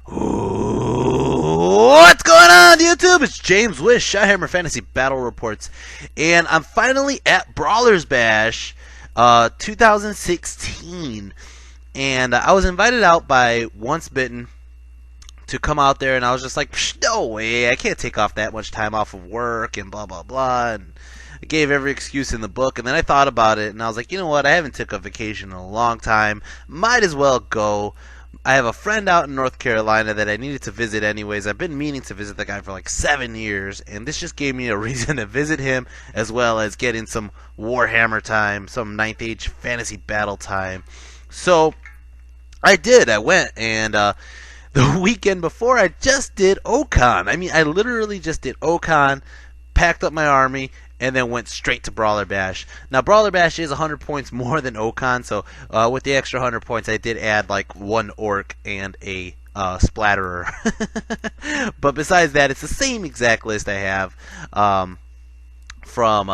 What's going on, YouTube? It's James with Shyhammer Fantasy Battle Reports, and I'm finally at Brawler's Bash 2016, and I was invited out by Once Bitten to come out there, and I was just like, no way, I can't take off that much time off of work, and blah, blah, blah, and I gave every excuse in the book, and then I thought about it, and I was like, you know what, I haven't took a vacation in a long time, might as well go. I have a friend out in North Carolina that I needed to visit anyways. I've been meaning to visit the guy for like 7 years, and this just gave me a reason to visit him, as well as get in some Warhammer time, some 9th Age fantasy battle time. So I did. I went, and the weekend before, I just did Okon. I mean, I literally just did Okon, packed up my army, and then went straight to Brawler Bash. Now, Brawler Bash is 100 points more than Okon, so with the extra 100 points, I did add like 1 Orc and a Splatterer. But besides that, it's the same exact list I have from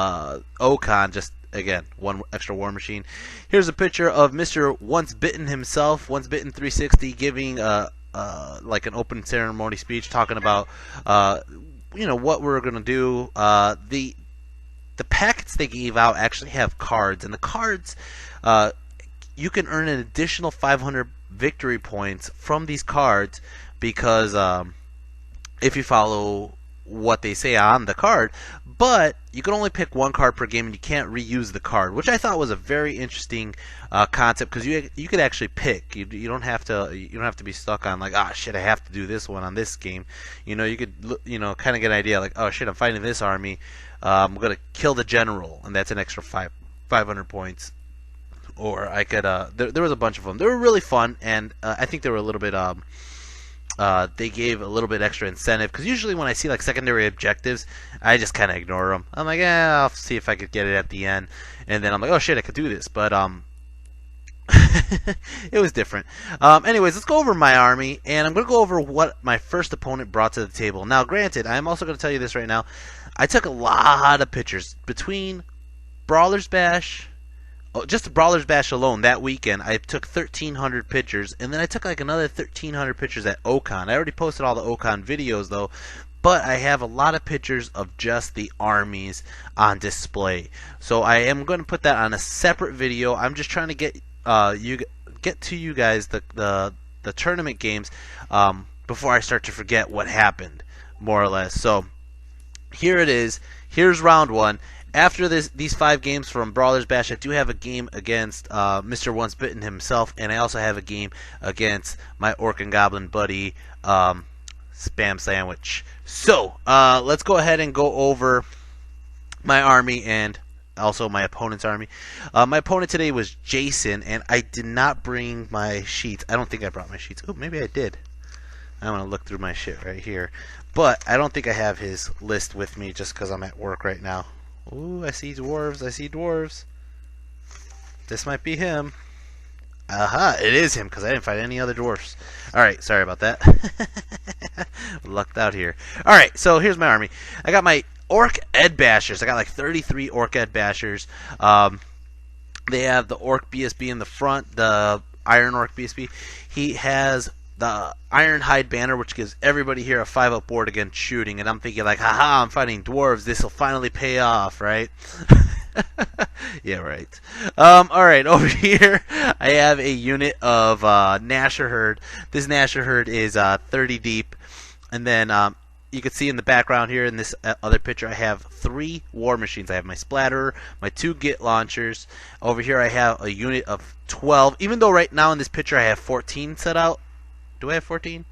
Okon, just, again, 1 extra War Machine. Here's a picture of Mr. Once Bitten himself, Once Bitten 360, giving like an open ceremony speech, talking about you know, what we're going to do. The packets they gave out actually have cards, and the cards, you can earn an additional 500 victory points from these cards because if you follow what they say on the card, but you can only pick 1 card per game, and you can't reuse the card, which I thought was a very interesting concept, because you could actually pick. You don't have to be stuck on like, ah, shit, I have to do this one on this game. You know, you could, you know, kind of get an idea like, oh shit, I'm fighting this army. I'm gonna kill the general, and that's an extra 500 points. Or I could there was a bunch of them. They were really fun, and I think they were a little bit they gave a little bit extra incentive, because usually when I see like secondary objectives, I just kind of ignore them. I'm like, I'll see if I could get it at the end, and then I'm like, oh shit, I could do this. But it was different. Anyways, let's go over my army, and I'm going to go over what my first opponent brought to the table. Now, granted, I'm also going to tell you this right now. I took a lot of pictures between Brawler's Bash. Just the Brawler's Bash alone, that weekend, I took 1,300 pictures, and then I took like another 1,300 pictures at Okon. I already posted all the Okon videos, though, but I have a lot of pictures of just the armies on display. So I am going to put that on a separate video. I'm just trying to get to you guys the tournament games before I start to forget what happened, more or less. So here it is. Here's round 1. After these 5 games from Brawler's Bash, I do have a game against Mr. Once Bitten himself, and I also have a game against my Orc and Goblin buddy, Spam Sandwich. So, let's go ahead and go over my army and also my opponent's army. My opponent today was Jason, and I did not bring my sheets. I don't think I brought my sheets. Oh, maybe I did. I'm going to look through my shit right here. But I don't think I have his list with me just because I'm at work right now. Ooh, I see dwarves. I see dwarves. This might be him. Aha, it is him, because I didn't find any other dwarfs. Alright, sorry about that. Lucked out here. Alright, so here's my army. I got my Orc Ed Bashers. I got like 33 Orc Ed Bashers. They have the Orc BSB in the front, the Iron Orc BSB. He has the Ironhide banner, which gives everybody here a 5-up board against shooting, and I'm thinking like, haha, I'm fighting dwarves, this will finally pay off, right? Yeah, right. Alright, over here I have a unit of Gnasher Herd. This Gnasher Herd is 30 deep, and then you can see in the background here in this other picture, I have 3 War Machines. I have my Splatterer, my 2 Git Launchers. Over here I have a unit of 12, even though right now in this picture I have 14 set out. Do I have 14?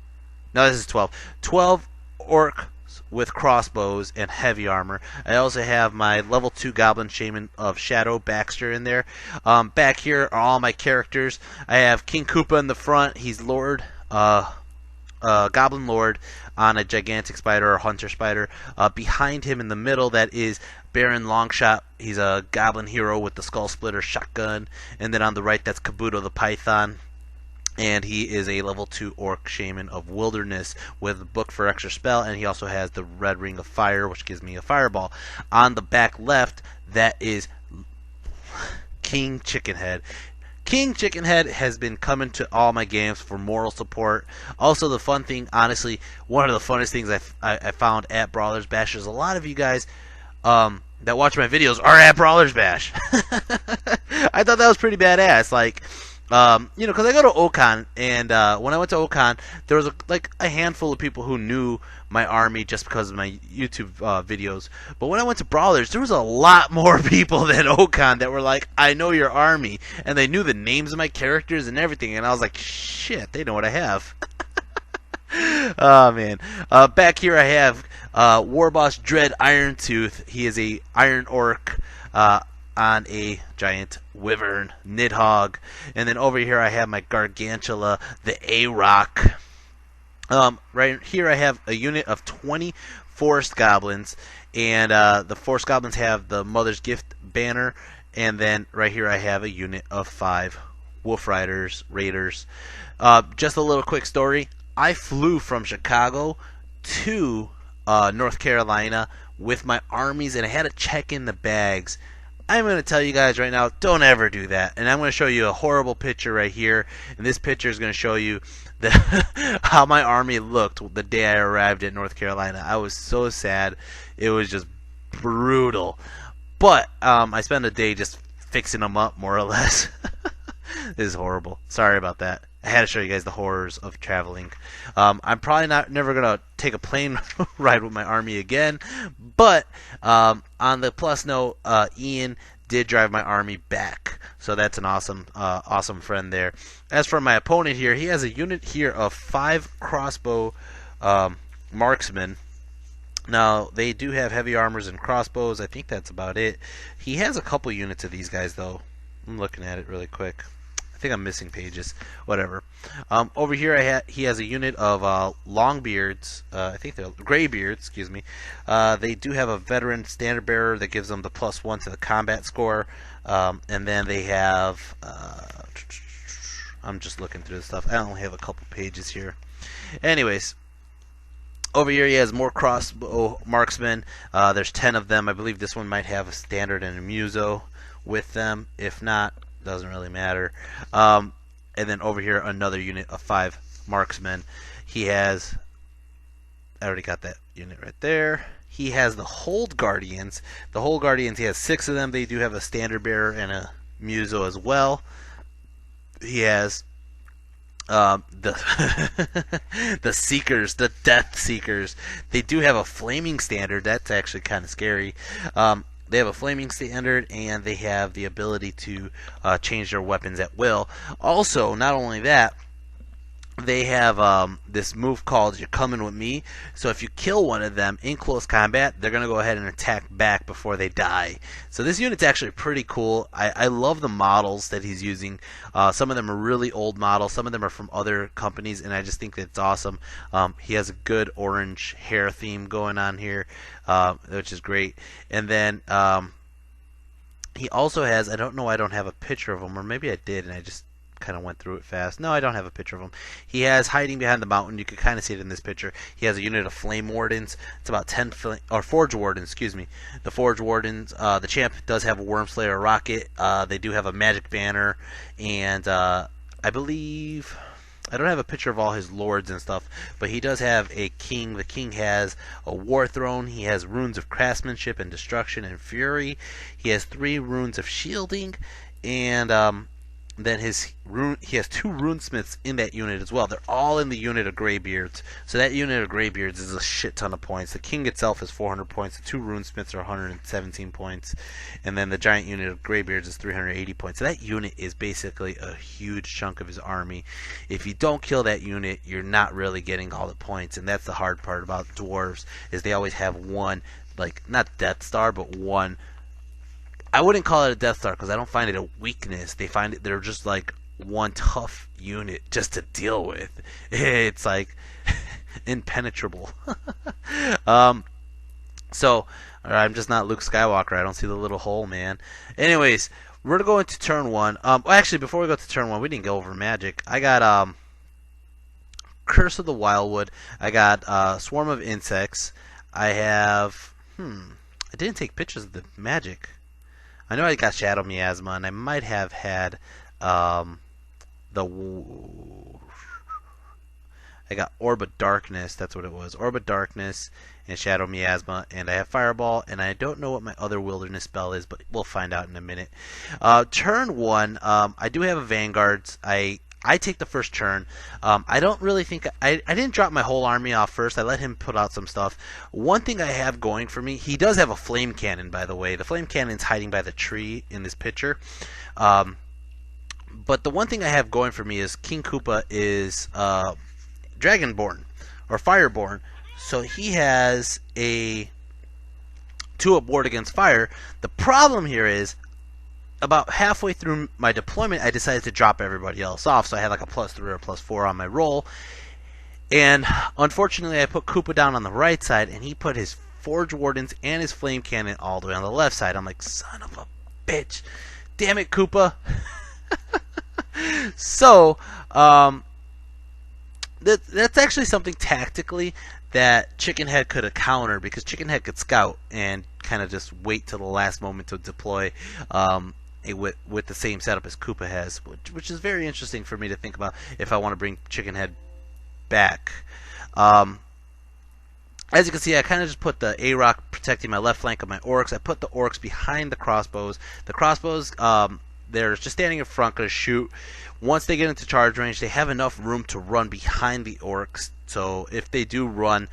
No, this is 12. 12 Orcs with crossbows and heavy armor. I also have my level 2 Goblin Shaman of Shadow Baxter in there. Back here are all my characters. I have King Koopa in the front. He's Lord, Goblin Lord on a gigantic spider or hunter spider. Behind him in the middle, that is Baron Longshot. He's a Goblin hero with the Skull Splitter shotgun. And then on the right, that's Kabuto the Python. And he is a level 2 Orc Shaman of Wilderness with a book for extra spell, and he also has the Red Ring of Fire, which gives me a fireball. On the back left, that is King Chickenhead. King Chickenhead has been coming to all my games for moral support. Also, the fun thing, honestly, one of the funnest things I found at Brawler's Bash is a lot of you guys that watch my videos are at Brawler's Bash. I thought that was pretty badass. Like, because I go to Ocon, and when I went to Ocon, there was a handful of people who knew my army just because of my YouTube videos. But when I went to Brawlers, there was a lot more people than Ocon that were like, I know your army, and they knew the names of my characters and everything, and I was like, shit, they know what I have. Oh man. Back here I have Warboss Dread Irontooth. He is a Iron Orc on a giant wyvern Nidhogg. And then over here I have my Gargantula, the A-Rock. Right here I have a unit of 20 Forest Goblins. And the Forest Goblins have the Mother's Gift banner. And then right here I have a unit of 5 Wolf Riders, Raiders. Just a little quick story. I flew from Chicago to North Carolina with my armies, and I had to check in the bags. I'm going to tell you guys right now, don't ever do that. And I'm going to show you a horrible picture right here. And this picture is going to show you how my army looked the day I arrived at North Carolina. I was so sad. It was just brutal. But I spent a day just fixing them up, more or less. This is horrible. Sorry about that. I had to show you guys the horrors of traveling. I'm probably never going to take a plane ride with my army again. But on the plus note, Ian did drive my army back. So that's an awesome friend there. As for my opponent here, he has a unit here of 5 crossbow marksmen. Now, they do have heavy armors and crossbows. I think that's about it. He has a couple units of these guys, though. I'm looking at it really quick. I think I'm missing pages. Whatever. Over here, he has a unit of Longbeards. I think they're Greybeards. Excuse me. They do have a veteran standard bearer that gives them the +1 to the combat score. And then they have. I'm just looking through the stuff. I only have a couple pages here. Anyways. Over here he has more crossbow marksmen. There's 10 of them. I believe this one might have a standard and a muso with them. If not, doesn't really matter. And then over here another unit of 5 marksmen. He has, I already got that unit right there. He has the Hold Guardians. The Hold Guardians, he has 6 of them. They do have a standard bearer and a muso as well. He has the Seekers, the Death Seekers. They do have a flaming standard. That's actually kind of scary. They have a flaming standard, and they have the ability to change their weapons at will. Also, not only that, they have this move called You're Coming With Me. So if you kill one of them in close combat, they're going to go ahead and attack back before they die. So this unit's actually pretty cool. I love the models that he's using. Some of them are really old models. Some of them are from other companies, and I just think that it's awesome. He has a good orange hair theme going on here, which is great. And then he also has, I don't know why I don't have a picture of him, or maybe I did and I just kind of went through it fast. No, I don't have a picture of him. He has hiding behind the mountain. You can kind of see it in this picture. He has a unit of Flame Wardens. It's about 10 or Forge Wardens, excuse me. The Forge Wardens. The champ does have a Wormslayer rocket. They do have a magic banner, and I believe, I don't have a picture of all his lords and stuff, but he does have a king. The king has a war throne. He has runes of craftsmanship and destruction and fury. He has 3 runes of shielding, and then he has 2 runesmiths in that unit as well. They're all in the unit of Greybeards. So that unit of Greybeards is a shit ton of points. The king itself is 400 points. The 2 runesmiths are 117 points. And then the giant unit of Greybeards is 380 points. So that unit is basically a huge chunk of his army. If you don't kill that unit, you're not really getting all the points. And that's the hard part about dwarves, is they always have one, like, not Death Star, but one. I wouldn't call it a Death Star because I don't find it a weakness. They're just like one tough unit just to deal with. It's like impenetrable. So I'm just not Luke Skywalker. I don't see the little hole, man. Anyways, we're gonna go into turn 1. Well, actually, before we go to turn 1, we didn't go over magic. I got Curse of the Wildwood. I got Swarm of Insects. I have I didn't take pictures of the magic. I know I got Shadow Miasma, and I might have had the I got Orb of Darkness, that's what it was. Orb of Darkness and Shadow Miasma, and I have Fireball, and I don't know what my other Wilderness spell is, but we'll find out in a minute. Turn 1, I do have a Vanguards. I take the first turn. I don't really think... I didn't drop my whole army off first. I let him put out some stuff. One thing I have going for me, he does have a Flame Cannon, by the way. The Flame Cannon's hiding by the tree in this picture. But the one thing I have going for me is King Koopa is... Dragonborn or Fireborn, so he has a 2-up ward against fire. The problem here is about halfway through my deployment I decided to drop everybody else off, so I had like a +3 or +4 on my roll, and unfortunately I put Koopa down on the right side and he put his Forge Wardens and his Flame Cannon all the way on the left side. I'm like, son of a bitch, damn it, Koopa. So that's actually something tactically that Chicken Head could have countered, because Chicken Head could scout and kind of just wait till the last moment to deploy with the same setup as Koopa has, which is very interesting for me to think about if I want to bring Chicken Head back. As you can see, I kind of just put the A-Rock protecting my left flank of my Orcs. I put the Orcs behind the crossbows. The crossbows, they're just standing in front, going to shoot. Once they get into charge range, they have enough room to run behind the Orcs. So if they do run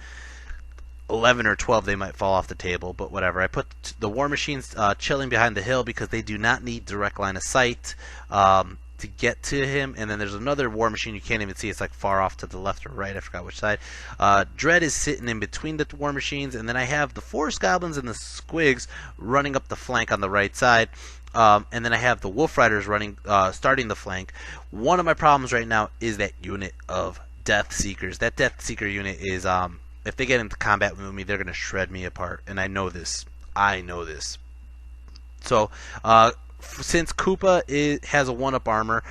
11 or 12, they might fall off the table, but whatever. I put the War Machines chilling behind the hill because they do not need direct line of sight to get to him. And then there's another War Machine you can't even see. It's like far off to the left or right. I forgot which side. Dread is sitting in between the War Machines. And then I have the Forest Goblins and the Squigs running up the flank on the right side. And then I have the Wolf Riders running, starting the flank. One of my problems right now is that unit of Death Seekers. That Death Seeker unit is, if they get into combat with me, they're going to shred me apart. And I know this. So, since Koopa has a 1-up armor,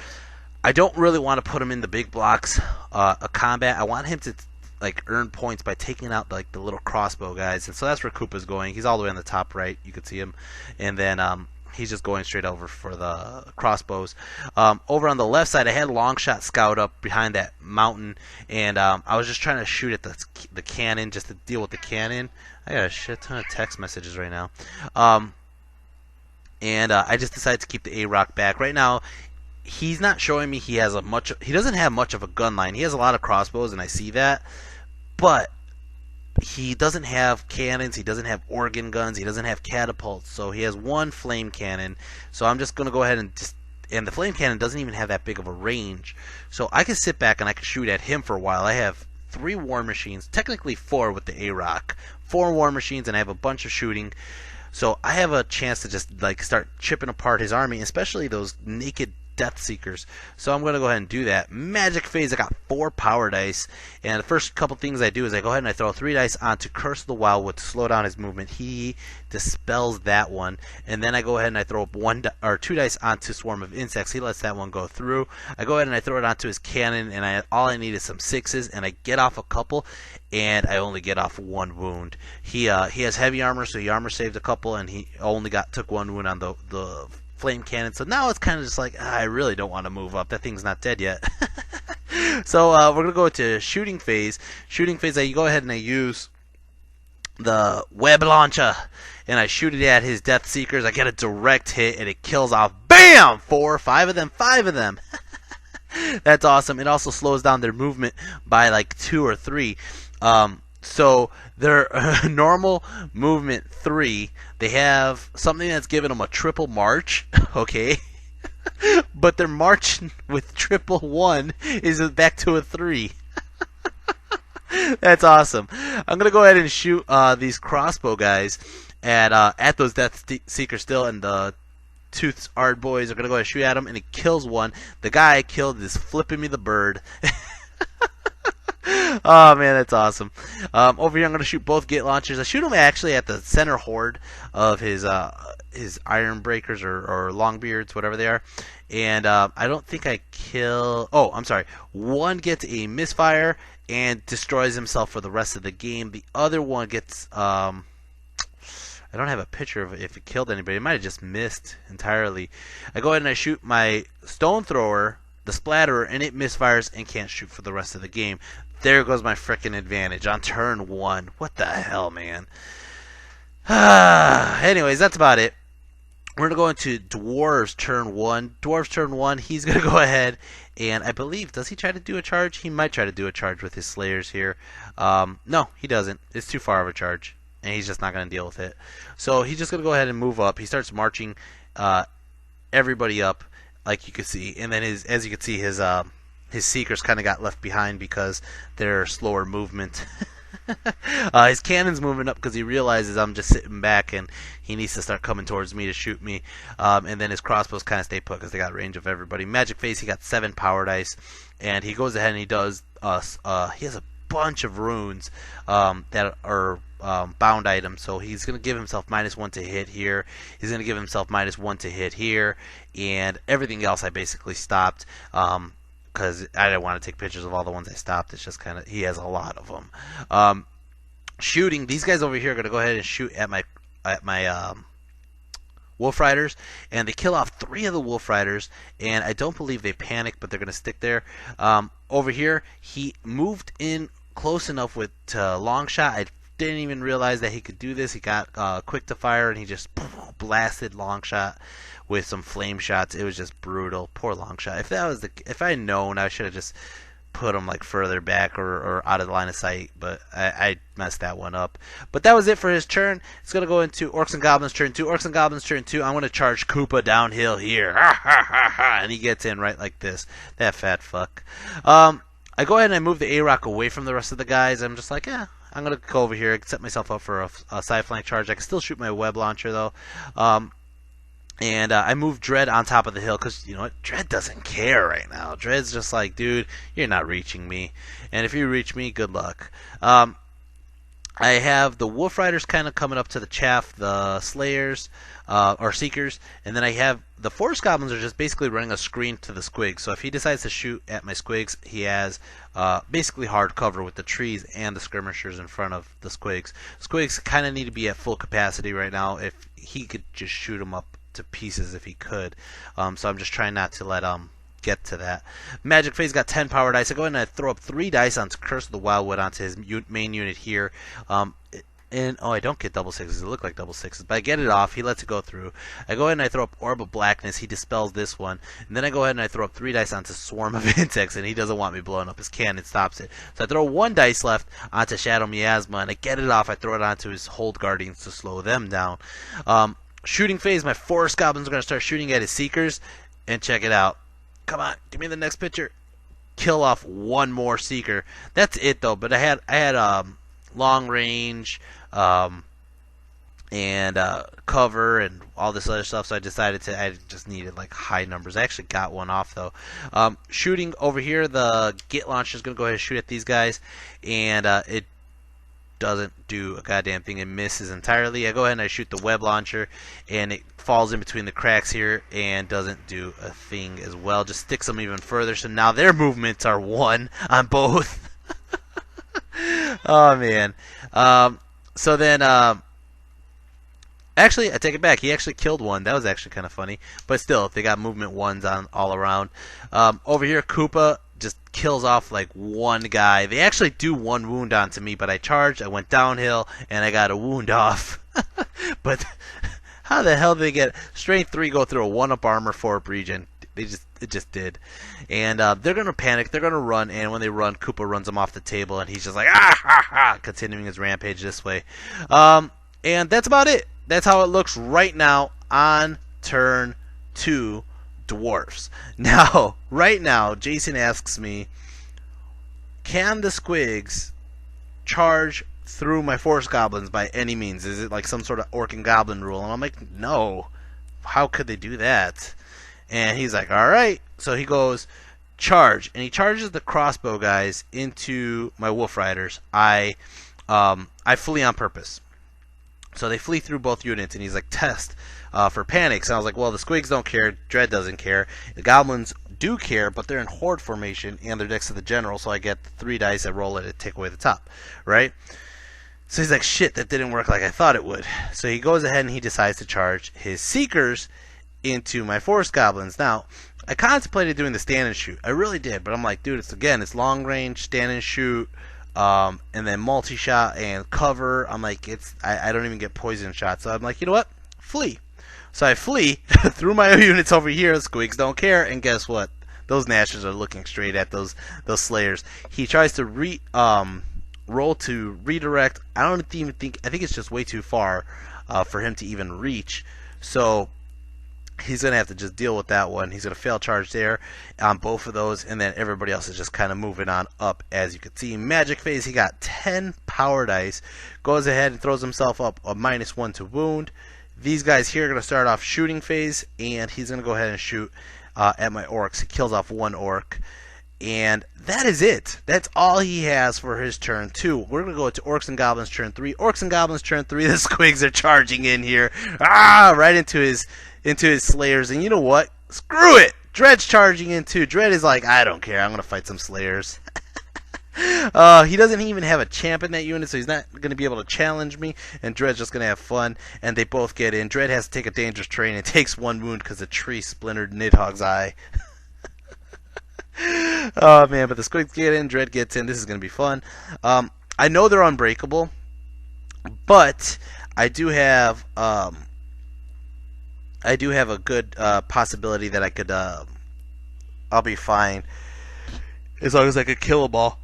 I don't really want to put him in the big blocks of combat. I want him to like earn points by taking out like the little crossbow guys. And so that's where Koopa's going. He's all the way on the top right. You can see him. And then he's just going straight over for the crossbows. Over on the left side, I had Longshot scout up behind that mountain, and I was just trying to shoot at the cannon, just to deal with the cannon. I got a shit ton of text messages right now. And I just decided to keep the A-Rock back. Right now, he's not showing me he doesn't have much of a gun line. He has a lot of crossbows, and I see that, but he doesn't have cannons, he doesn't have organ guns, he doesn't have catapults, so he has one flame cannon. So I'm just going to go ahead and the flame cannon doesn't even have that big of a range. So I can sit back and I can shoot at him for a while. I have 3 War Machines, technically 4 with the A-Rock. 4 War Machines, and I have a bunch of shooting. So I have a chance to just like start chipping apart his army, especially those naked Death Seekers. So I'm going to go ahead and do that. Magic Phase, I got 4 power dice, and the first couple things I do is I go ahead and I throw 3 dice onto Curse of the Wildwood to slow down his movement. He dispels that one, and then I go ahead and I throw 2 dice onto Swarm of Insects. He lets that one go through. I go ahead and I throw it onto his cannon, and all I need is some 6s, and I get off a couple, and I only get off 1 wound. He has heavy armor, so he armor saved a couple, and he only took 1 wound on the flame cannon. So now it's kind of just like, I really don't want to move up. That thing's not dead yet. So we're going to go to shooting phase. Shooting phase, I go ahead and I use the web launcher, and I shoot it at his Death Seekers. I get a direct hit, and it kills off, bam, 4, 5 of them. That's awesome. It also slows down their movement by like 2 or 3. So their normal movement 3, they have something that's giving them a triple march, okay? But their march with triple 1 is back to a 3. That's awesome. I'm gonna go ahead and shoot these crossbow guys at those Death Seekers still, and the Tooth's Ard boys are gonna go ahead and shoot at them, and it kills one. The guy I killed is flipping me the bird. Oh man, that's awesome. Over here I'm going to shoot both gate launchers. I shoot them actually at the center horde of his Iron Breakers or Longbeards, whatever they are. And I don't think I kill... Oh, I'm sorry. One gets a misfire and destroys himself for the rest of the game. The other one gets... I don't have a picture of if it killed anybody. It might have just missed entirely. I go ahead and I shoot my stone thrower, the splatterer, and it misfires and can't shoot for the rest of the game. There goes my frickin' advantage on turn 1. What the hell, man? Anyways, that's about it. We're going to go into Dwarves turn 1. Dwarves turn 1, he's going to go ahead and I believe, does he try to do a charge? He might try to do a charge with his Slayers here. No, he doesn't. It's too far of a charge, and he's just not going to deal with it. So he's just going to go ahead and move up. He starts marching everybody up, like you can see. And then as you can see, his Seekers kind of got left behind because they're slower movement. His cannon's moving up because he realizes I'm just sitting back and he needs to start coming towards me to shoot me. And then his crossbows kind of stay put because they got range of everybody. Magic Phase, he got 7 power dice, and he goes ahead and he does he has a bunch of runes that are bound items, so he's going to give himself -1 to hit here. He's going to give himself -1 to hit here, and everything else I basically stopped. Because I didn't want to take pictures of all the ones I stopped. It's just kind of, he has a lot of them. Shooting, these guys over here are going to go ahead and shoot at my Wolf Riders, and they kill off 3 of the Wolf Riders, and I don't believe they panic, but they're going to stick there. Over here, he moved in close enough with long shot. I didn't even realize that he could do this. He got quick to fire, and he just blasted long shot with some flame shots. It was just brutal. Poor long shot. If I had known, I should have just put him like further back or out of the line of sight, but I messed that one up. But that was it for his turn. It's going to go into Orcs and Goblins turn 2. Orcs and Goblins turn 2. I'm going to charge Koopa downhill here. And he gets in right like this. That fat fuck. I go ahead and I move the A-Rock away from the rest of the guys. I'm just like, yeah, I'm going to go over here, set myself up for a side flank charge. I can still shoot my web launcher, though. And I moved Dread on top of the hill because, you know what, Dread doesn't care right now. Dread's just like, dude, you're not reaching me. And if you reach me, good luck. I have the Wolf Riders kind of coming up to the chaff, the Slayers, or Seekers, and then I have the Forest Goblins are just basically running a screen to the Squigs. So if he decides to shoot at my Squigs, he has basically hard cover with the trees and the skirmishers in front of the Squigs. Squigs kind of need to be at full capacity right now. If he could just shoot them up to pieces if he could. So I'm just trying not to let get to that. Magic Phase got 10 power dice. I go ahead and I throw up 3 dice onto Curse of the Wildwood onto his main unit here. And I don't get double sixes. It look like double sixes, but I get it off. He lets it go through. I go ahead and I throw up Orb of Blackness. He dispels this one. And then I go ahead and I throw up 3 dice onto Swarm of Insects, and he doesn't want me blowing up his cannon. Stops it. So I throw 1 dice left onto Shadow Miasma, and I get it off. I throw it onto his Hold Guardians to slow them down. Shooting Phase, my Forest Goblins are going to start shooting at his Seekers. And check it out. Come on, give me the next picture. Kill off 1 more Seeker. That's it, though. But I had long range and cover and all this other stuff, so I decided I just needed like high numbers. I actually got one off, though. Shooting over here, the Git Launcher is going to go ahead and shoot at these guys, and it doesn't do a goddamn thing. It misses entirely. I go ahead and I shoot the Web Launcher, and it falls in between the cracks here and doesn't do a thing as well. Just sticks them even further, so now their movements are 1 on both. Oh, man. So then, actually, I take it back. He actually killed 1. That was actually kind of funny. But still, they got movement 1s on all around. Over here, Koopa just kills off like 1 guy. They actually do 1 wound onto me, but I charged, I went downhill, and I got a wound off. But how the hell did they get Strength 3 go through a 1-up armor 4-up regen? It just did. And they're going to panic, they're going to run, and when they run, Koopa runs them off the table, and he's just like, ah, ha, ha, continuing his rampage this way. And that's about it. That's how it looks right now on turn 2. Dwarfs. Now, right now, Jason asks me, can the Squigs charge through my Forest Goblins by any means? Is it like some sort of Orc and Goblin rule? And I'm like, no. How could they do that? And he's like, alright. So he goes, charge. And he charges the crossbow guys into my Wolf Riders. I flee on purpose. So they flee through both units, and he's like, test for panics. And I was like, well, the Squigs don't care, Dread doesn't care. The Goblins do care, but they're in horde formation, and they're next to the General, so I get 3 dice, I roll it, and take away the top, right? So he's like, shit, that didn't work like I thought it would. So he goes ahead and he decides to charge his Seekers into my Forest Goblins. Now, I contemplated doing the stand and shoot. I really did, but I'm like, dude, it's long range, stand and shoot, and then multi-shot and cover. I'm like, I don't even get poison shots. So I'm like, you know what? Flee. So I flee through my units over here. The Squigs don't care, and guess what? Those Gnashers are looking straight at those Slayers. He tries to roll to redirect. I don't even think. I think it's just way too far for him to even reach. So he's gonna have to just deal with that one. He's gonna fail charge there on both of those, and then everybody else is just kind of moving on up. As you can see, Magic Phase. He got 10 power dice. Goes ahead and throws himself up a -1 to wound. These guys here are gonna start off shooting phase, and he's gonna go ahead and shoot at my Orcs. He kills off 1 Orc. And that is it. That's all he has for his turn 2. We're going to go to Orcs and Goblins turn 3. Orcs and Goblins turn 3. The Squigs are charging in here. Right into his Slayers. And you know what? Screw it. Dread's charging in too. Dread is like, I don't care. I'm going to fight some Slayers. He doesn't even have a champ in that unit, so he's not going to be able to challenge me. And Dread's just going to have fun. And they both get in. Dread has to take a dangerous train and takes 1 wound because a tree splintered Nidhogg's eye. Oh man, but the Squigs get in, Dread gets in. This is going to be fun. I know they're unbreakable, but I do have a good possibility that I could I'll be fine as long as I could kill them all.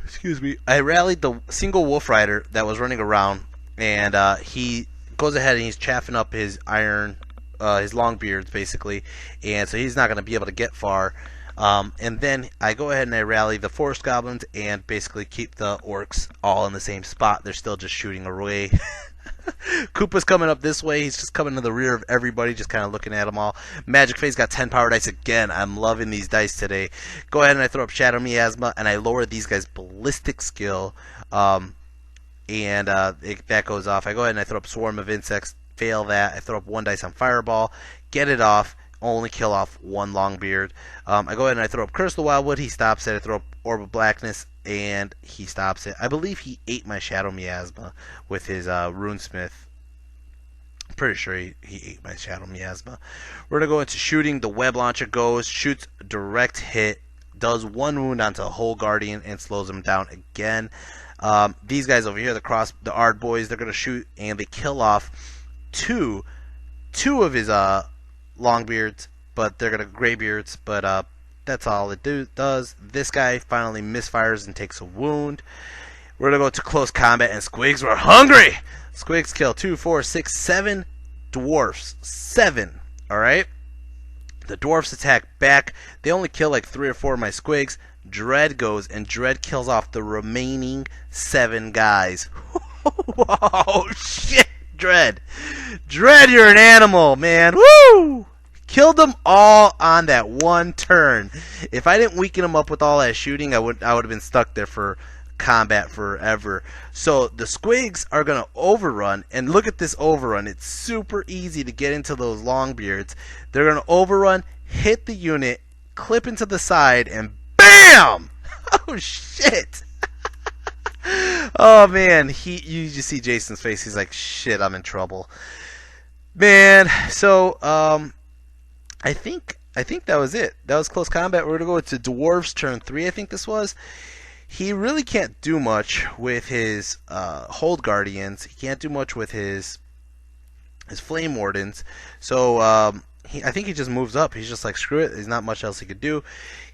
Excuse me. I rallied the single Wolf Rider that was running around, and he goes ahead and he's chaffing up his iron. His long beards, basically, and so he's not going to be able to get far. And then I go ahead and I rally the Forest Goblins and basically keep the Orcs all in the same spot. They're still just shooting away. Koopa's coming up this way. He's just coming to the rear of everybody, just kind of looking at them all. Magic Phase got 10 power dice again. I'm loving these dice today. Go ahead and I throw up Shadow Miasma, and I lower these guys' ballistic skill. That goes off. I go ahead and I throw up Swarm of Insects. Fail that. I throw up 1 dice on Fireball, get it off, only kill off 1 Longbeard. I go ahead and I throw up Curse of the Wildwood, he stops it. I throw up Orb of Blackness, and he stops it. I believe he ate my Shadow Miasma with his Runesmith. I'm pretty sure he ate my Shadow Miasma. We're going to go into shooting. The Web Launcher goes, shoots direct hit, does 1 wound onto a whole Guardian, and slows him down again. These guys over here, the Ard boys, they're going to shoot, and they kill off two of his Longbeards, but they're gonna Greybeards, but that's all it does. This guy finally misfires and takes a wound. We're gonna go to close combat, and Squigs were hungry. Squigs kill 2, 4, 6, 7 dwarfs. 7. Alright? The dwarfs attack back. They only kill like 3 or 4 of my Squigs. Dread goes, and Dread kills off the remaining 7 guys. Whoa, shit! Dread, you're an animal, man. Woo! Killed them all on that 1 turn. If I didn't weaken them up with all that shooting, I would have been stuck there for combat forever. So the Squigs are gonna overrun, and look at this overrun. It's super easy to get into those Longbeards. They're gonna overrun, hit the unit, clip into the side, and BAM! Oh shit! Oh man, you just see Jason's face. He's like, shit, I'm in trouble, man. So I think that was it. That was close combat. We're gonna go to Dwarves turn 3. I think this was. He really can't do much with his Hold Guardians. He can't do much with his Flame Wardens. So I think he just moves up. He's just like, screw it. There's not much else he could do.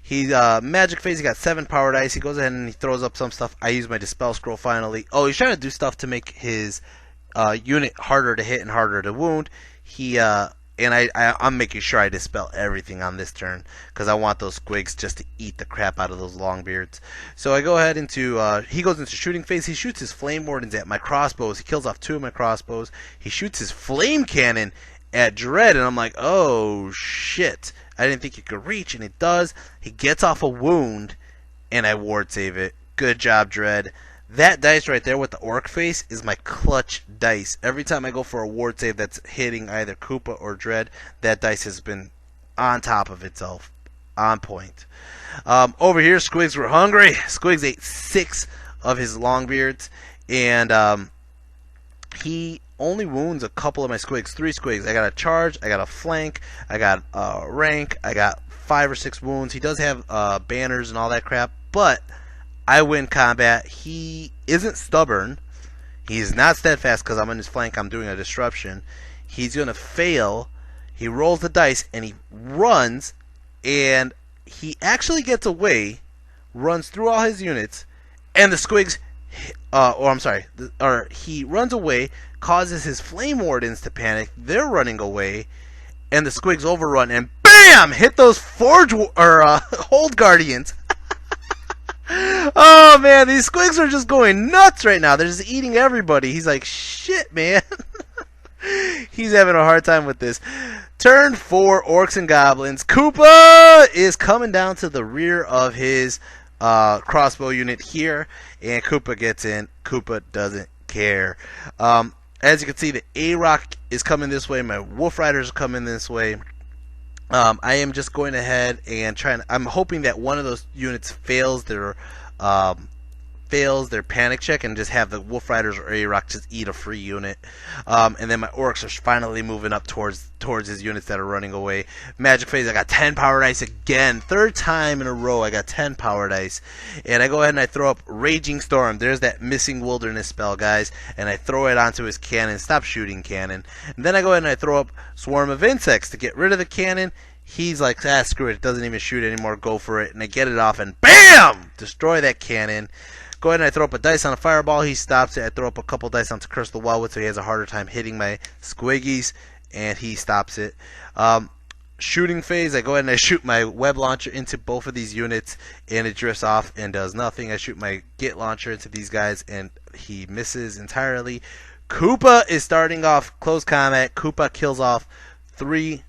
He's Magic Phase. He got 7 power dice. He goes ahead and he throws up some stuff. I use my Dispel Scroll finally. Oh, he's trying to do stuff to make his unit harder to hit and harder to wound. I'm making sure I dispel everything on this turn because I want those Squigs just to eat the crap out of those Longbeards. So I go ahead into he goes into shooting phase. He shoots his Flame Wardens at my crossbows. He kills off 2 of my crossbows. He shoots his Flame Cannon at Dread, and I'm like, oh shit. I didn't think it could reach, and it does. He gets off a wound, and I ward save it. Good job, Dread. That dice right there with the Orc face is my clutch dice. Every time I go for a ward save that's hitting either Koopa or Dread, that dice has been on top of itself. On point. Over here, Squigs were hungry. Squigs ate 6 of his Longbeards, and he only wounds a couple of my squigs, 3 squigs. I got a charge, I got a flank, I got a rank, I got 5 or 6 wounds. He does have banners and all that crap, but I win combat. He isn't stubborn. He's not steadfast because I'm on his flank. I'm doing a disruption. He's going to fail. He rolls the dice and he runs, and he actually gets away, runs through all his units, and the squigs, he runs away, causes his flame wardens to panic. They're running away, and the squigs overrun, and BAM! Hit those hold guardians. Oh man, these squigs are just going nuts right now. They're just eating everybody. He's like, shit, man. He's having a hard time with this. Turn 4, Orcs and Goblins. Koopa is coming down to the rear of his crossbow unit here, and Koopa gets in. Koopa doesn't care. As you can see, the A-Rock is coming this way. My Wolf Riders are coming this way. I am just going ahead and I'm hoping that one of those units fails their panic check and just have the Wolf Riders or A-Rock just eat a free unit. And then my Orcs are finally moving up towards his units that are running away. Magic phase, I got 10 power dice again. 3rd time in a row I got 10 power dice. And I go ahead and I throw up Raging Storm. There's that missing wilderness spell, guys. And I throw it onto his cannon. Stop shooting, cannon. And then I go ahead and I throw up Swarm of Insects to get rid of the cannon. He's like, screw it. It doesn't even shoot anymore. Go for it. And I get it off and BAM! Destroy that cannon. Go ahead and I throw up a dice on a fireball. He stops it. I throw up a couple dice onto Curse the Wildwood, so he has a harder time hitting my squiggies, and he stops it. Shooting phase, I go ahead and I shoot my web launcher into both of these units, and it drifts off and does nothing. I shoot my git launcher into these guys, and he misses entirely. Koopa is starting off close combat. Koopa kills off 3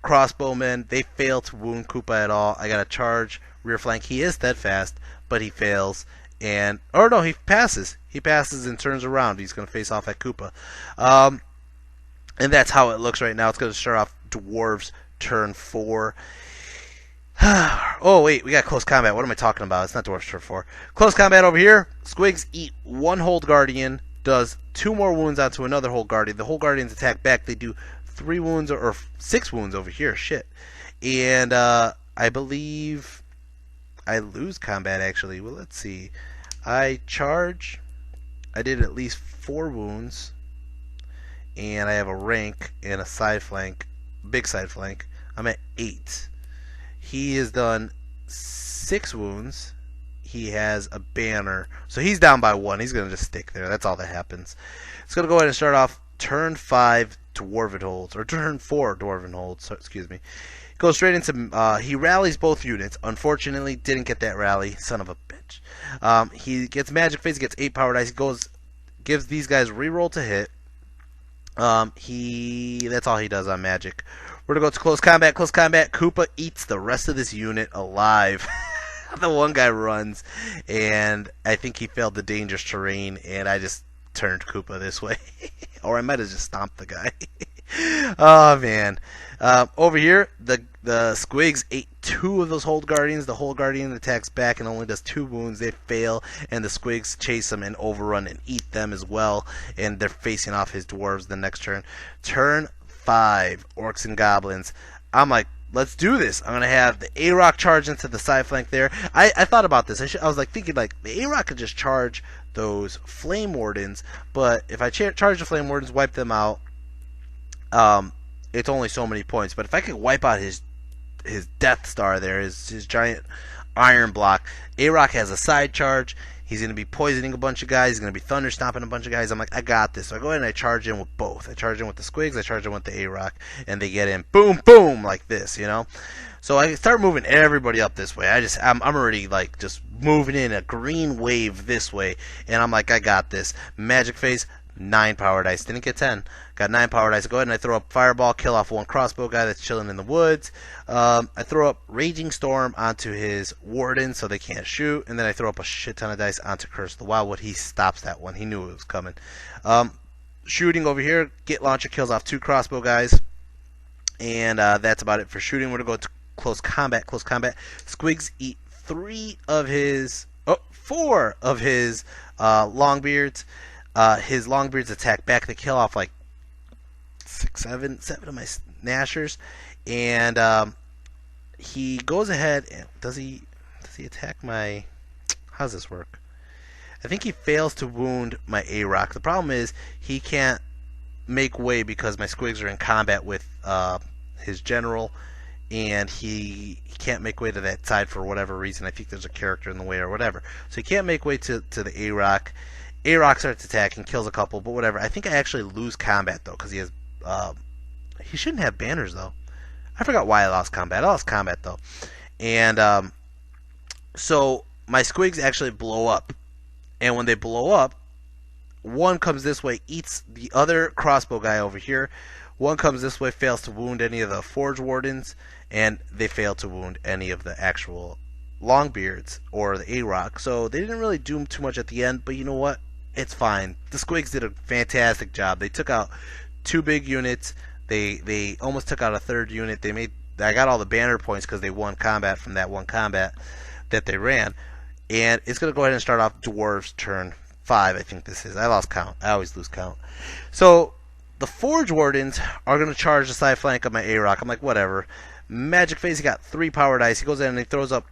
crossbowmen. They fail to wound Koopa at all. I got a charge, rear flank. He is steadfast, but he fails. And he passes. He passes and turns around. He's going to face off at Koopa. And that's how it looks right now. It's going to start off Dwarves turn 4. Oh, wait. We got close combat. What am I talking about? It's not Dwarves turn 4. Close combat over here. Squigs eat 1 hold guardian. Does 2 more wounds onto another hold guardian. The hold guardians attack back. They do 3 wounds or 6 wounds over here. Shit. And I believe I lose combat, actually. Well, let's see. I charge. I did at least 4 wounds. And I have a rank and a side flank. Big side flank. I'm at 8. He has done 6 wounds. He has a banner. So he's down by 1. He's going to just stick there. That's all that happens. It's going to go ahead and start off turn 5 Dwarven holds. Or turn 4 Dwarven holds. So, excuse me. Goes straight into he rallies both units. Unfortunately, didn't get that rally. Son of a bitch. He gets magic phase, gets 8 power dice. Gives these guys reroll to hit. That's all he does on magic. We're gonna go to close combat. Close combat. Koopa eats the rest of this unit alive. The one guy runs, and I think he failed the dangerous terrain, and I just turned Koopa this way. Or I might have just stomped the guy. Oh man. Over here, the squigs ate 2 of those hold guardians. The hold guardian attacks back and only does 2 wounds. They fail, and the squigs chase them and overrun and eat them as well. And they're facing off his dwarves the next turn. Turn 5, Orcs and Goblins. I'm like, let's do this. I'm gonna have the A-Rock charge into the side flank there. I thought about this. I was like thinking like the A-Rock could just charge those flame wardens, but if I charge the flame wardens, wipe them out, it's only so many points. But if I could wipe out his Death Star there, his giant iron block, A-Rock has a side charge. He's going to be poisoning a bunch of guys. He's going to be thunder stomping a bunch of guys. I'm like, I got this. So I go ahead and I charge in with both. I charge in with the squigs. I charge in with the A-Rock. And they get in boom, boom, like this, you know. So I start moving everybody up this way. I'm already like just moving in a green wave this way. And I'm like, I got this. Magic phase. 9 power dice. Didn't get 10. Got 9 power dice. Go ahead and I throw up Fireball, kill off 1 crossbow guy that's chilling in the woods. I throw up Raging Storm onto his Warden so they can't shoot. And then I throw up a shit ton of dice onto Curse the Wildwood. He stops that one. He knew it was coming. Shooting over here. Git Launcher kills off 2 crossbow guys. And that's about it for shooting. We're going to go to close combat. Close combat. Squigs eat 3 of his 4 of his Longbeards. His Longbeards attack back. They kill off like 7 of my Nashers, and he goes ahead. And does he attack my? How does this work? I think he fails to wound my A-Rock. The problem is he can't make way because my squigs are in combat with his general, and he can't make way to that side for whatever reason. I think there's a character in the way or whatever. So he can't make way to the A-Rock. A-Rock starts attacking, kills a couple, but whatever. I think I actually lose combat though because he has. He shouldn't have banners though. I forgot why I lost combat. I lost combat though, and so my squigs actually blow up. And when they blow up, one comes this way, eats the other crossbow guy over here. One comes this way, fails to wound any of the Forge Wardens, and they fail to wound any of the actual Longbeards or the A-Rock. So they didn't really do too much at the end, but you know what? It's fine. The squigs did a fantastic job. They took out 2 big units. They almost took out a 3rd unit. I got all the banner points because they won combat from that one combat that they ran. And it's going to go ahead and start off Dwarves turn 5, I think this is. I lost count. I always lose count. So the Forge Wardens are going to charge the side flank of my A-Rock. I'm like, whatever. Magic Phase, he got 3 power dice. He goes in and he throws up,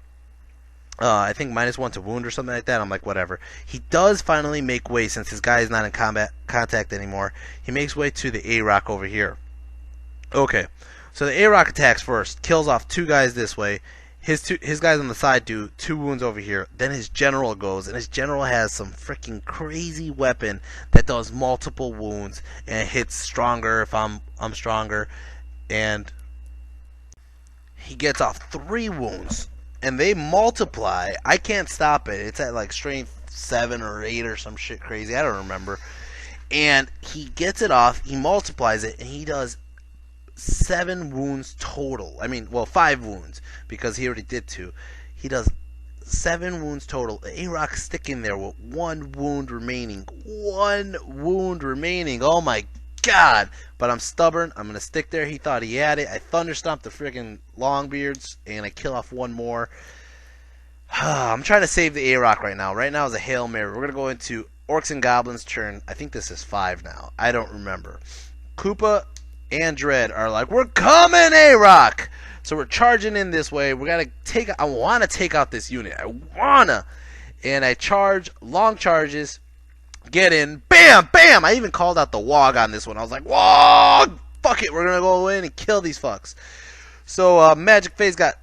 I think, -1 to wound or something like that. I'm like, whatever. He does finally make way since his guy is not in contact anymore. He makes way to the A-Rock over here. Okay. So the A-Rock attacks first. Kills off 2 guys this way. His guys on the side do 2 wounds over here. Then his general goes, and his general has some freaking crazy weapon that does multiple wounds and hits stronger if I'm stronger, and he gets off 3 wounds, and they multiply. I can't stop it. It's at like strength 7 or 8 or some shit crazy. I don't remember. And he gets it off. He multiplies it, and he does 7 wounds total. I mean, well, 5 wounds because he already did 2. He does 7 wounds total. A-Rock sticking there with 1 wound remaining. 1 wound remaining. Oh my god! But I'm stubborn. I'm gonna stick there. He thought he had it. I thunderstomped the friggin' Longbeards and I kill off 1 more. I'm trying to save the A-Rock right now. Right now is a Hail Mary. We're gonna go into Orcs and Goblins turn. I think this is 5 now. I don't remember. Koopa and Dread are like, we're coming, A-Rock! So we're charging in this way. I want to take out this unit. I wanna. And I charge, long charges, get in, bam, bam! I even called out the Wog on this one. I was like, Wog! Fuck it, we're gonna go in and kill these fucks. So Magic Phase got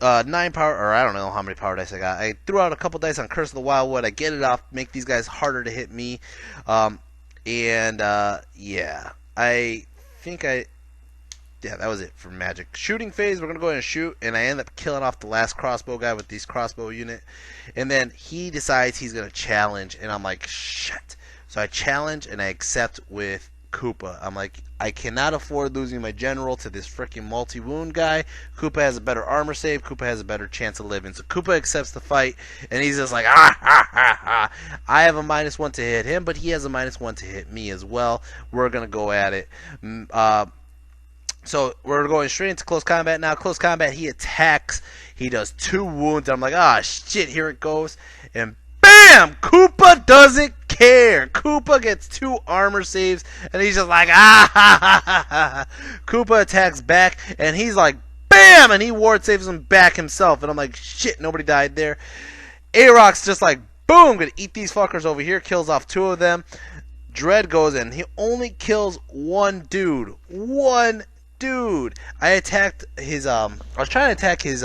9 power, or I don't know how many power dice I got. I threw out a couple dice on Curse of the Wildwood. I get it off, make these guys harder to hit me. Yeah. Yeah, that was it for Magic. Shooting Phase, we're going to go ahead and shoot, and I end up killing off the last crossbow guy with this crossbow unit. And then he decides he's going to challenge, and I'm like, shit. So I challenge, and I accept with Koopa. I'm like, I cannot afford losing my general to this freaking multi-wound guy. Koopa has a better armor save. Koopa has a better chance of living. So Koopa accepts the fight, and he's just like, I have a -1 to hit him, but he has a -1 to hit me as well. We're going to go at it. So we're going straight into close combat now. Close combat, he attacks. He does 2 wounds. I'm like, shit, here it goes. And bam! Koopa doesn't care. Koopa gets 2 armor saves, and he's just like, Koopa attacks back, and he's like, bam! And he ward saves him back himself. And I'm like, shit, nobody died there. A-Rock's just like, boom, gonna eat these fuckers over here. Kills off 2 of them. Dread goes in. He only kills 1 dude. 1 dude. I attacked his I was trying to attack his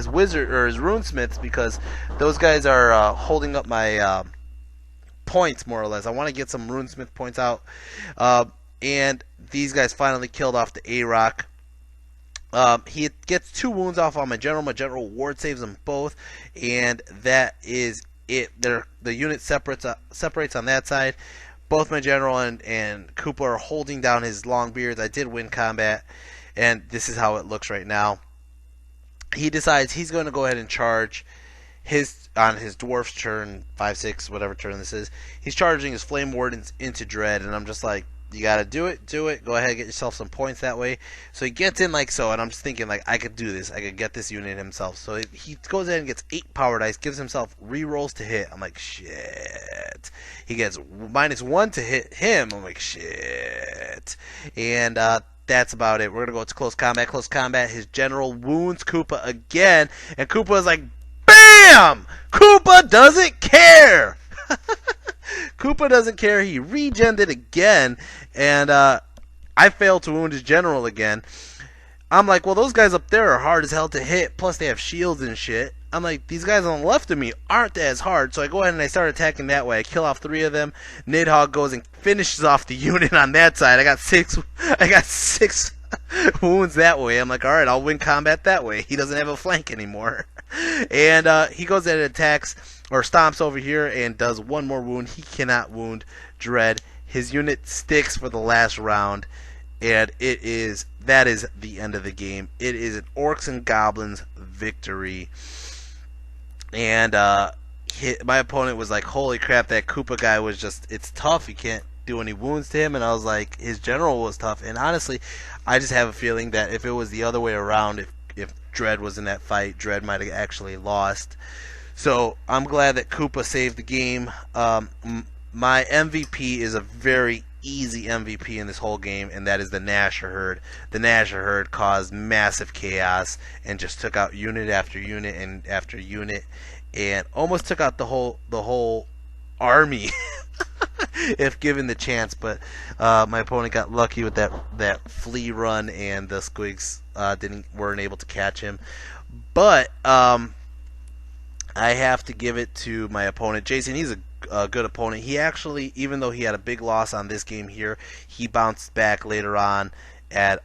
wizard or his runesmiths because those guys are holding up my points more or less. I want to get some runesmith points out. And these guys finally killed off the A-Rock. He gets 2 wounds off on my general. My general ward saves them both, and that is it. The unit separates on that side. Both my general and Koopa are holding down his Longbeards. I did win combat, and this is how it looks right now. He decides he's going to go ahead and charge on his dwarf's turn, 5, 6, whatever turn this is. He's charging his Flame Wardens into Dread, and I'm just like, You gotta do it. Do it. Go ahead and get yourself some points that way. So he gets in like so, and I'm just thinking like I could do this. I could get this unit himself. So he goes in and gets 8 power dice, gives himself rerolls to hit. I'm like shit. He gets -1 to hit him. I'm like shit. And that's about it. We're gonna go to close combat. Close combat. His general wounds Koopa again, and Koopa is like, BAM! Koopa doesn't care. Koopa doesn't care. He regened it again, and I failed to wound his general again. I'm like, well, those guys up there are hard as hell to hit, plus they have shields and shit. I'm like, these guys on the left of me aren't as hard, so I go ahead and I start attacking that way. I kill off 3 of them. Nidhogg goes and finishes off the unit on that side. I got six wounds that way. I'm like, alright, I'll win combat that way. He doesn't have a flank anymore. And he goes and attacks, or stomps over here and does 1 more wound. He cannot wound Dread. His unit sticks for the last round, and that is the end of the game. It is an Orcs and Goblins victory. And my opponent was like, holy crap, that Koopa guy was just, it's tough. You can't do any wounds to him. And I was like, his general was tough. And honestly, I just have a feeling that if it was the other way around, if Dread was in that fight, Dread might have actually lost. So I'm glad that Koopa saved the game. My MVP is a very easy MVP in this whole game, and that is the Gnasher Herd. The Gnasher Herd caused massive chaos and just took out unit after unit and after unit, and almost took out the whole army if given the chance. But my opponent got lucky with that flea run, and the squigs weren't able to catch him. But I have to give it to my opponent, Jason. He's a good opponent. He actually, even though he had a big loss on this game here, he bounced back later on at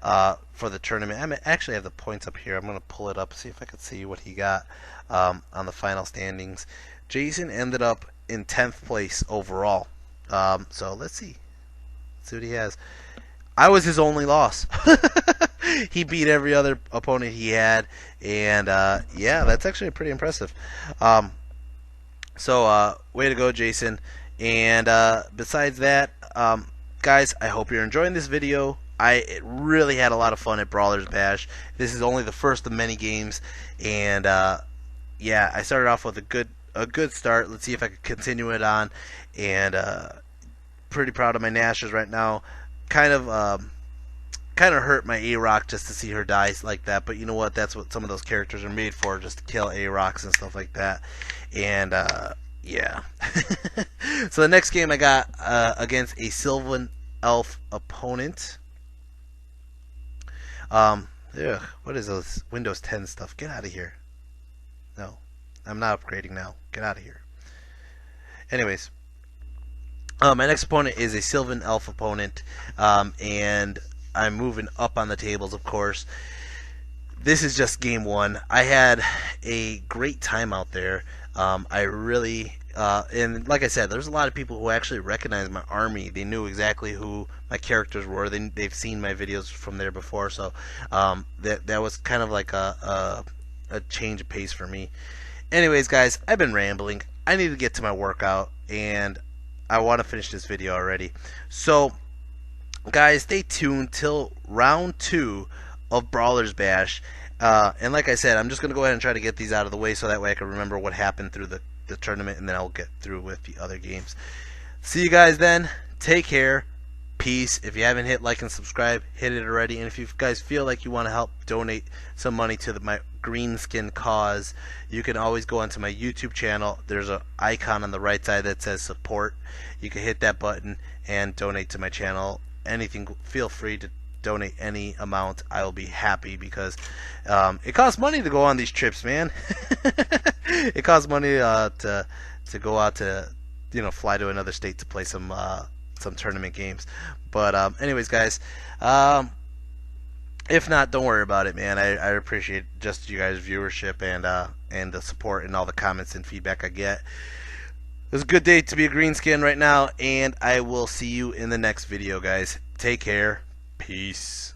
for the tournament. I actually have the points up here. I'm going to pull it up, see if I can see what he got on the final standings. Jason ended up in 10th place overall. So let's see. Let's see what he has. I was his only loss. He beat every other opponent he had, and yeah, that's actually pretty impressive. So way to go, Jason. And besides that, guys, I hope you're enjoying this video. I really had a lot of fun at Brawler's Bash. This is only the first of many games, and yeah, I started off with a good start. Let's see if I can continue it on. And pretty proud of my Gnashers right now. Kind of hurt my A-Rock just to see her die like that, but you know what? That's what some of those characters are made for, just to kill A-Rocks and stuff like that. And yeah. So the next game I got against a Sylvan Elf opponent. Ugh, what is those Windows 10 stuff? Get out of here. No, I'm not upgrading now. Get out of here. Anyways, my next opponent is a Sylvan Elf opponent, and I'm moving up on the tables, of course. This is just game 1. I had a great time out there. I really, and like I said, there's a lot of people who actually recognized my army. They knew exactly who my characters were. They've seen my videos from there before, so that was kind of like a change of pace for me. Anyways, guys, I've been rambling. I need to get to my workout, and I want to finish this video already. So, guys, stay tuned till round 2 of Brawler's Bash. And like I said, I'm just going to go ahead and try to get these out of the way so that way I can remember what happened through the tournament, and then I'll get through with the other games. See you guys then. Take care. Peace. If you haven't hit like and subscribe, hit it already. And if you guys feel like you want to help donate some money to my green skin cause, you can always go onto my YouTube channel. There's an icon on the right side that says support. You can hit that button and donate to my channel. Anything, feel free to donate any amount. I will be happy, because it costs money to go on these trips, man. It costs money to go out to, fly to another state to play some tournament games. But anyways, guys, if not, don't worry about it, man. I appreciate just you guys' viewership and the support and all the comments and feedback I get. It's a good day to be a green skin right now, and I will see you in the next video, guys. Take care. Peace.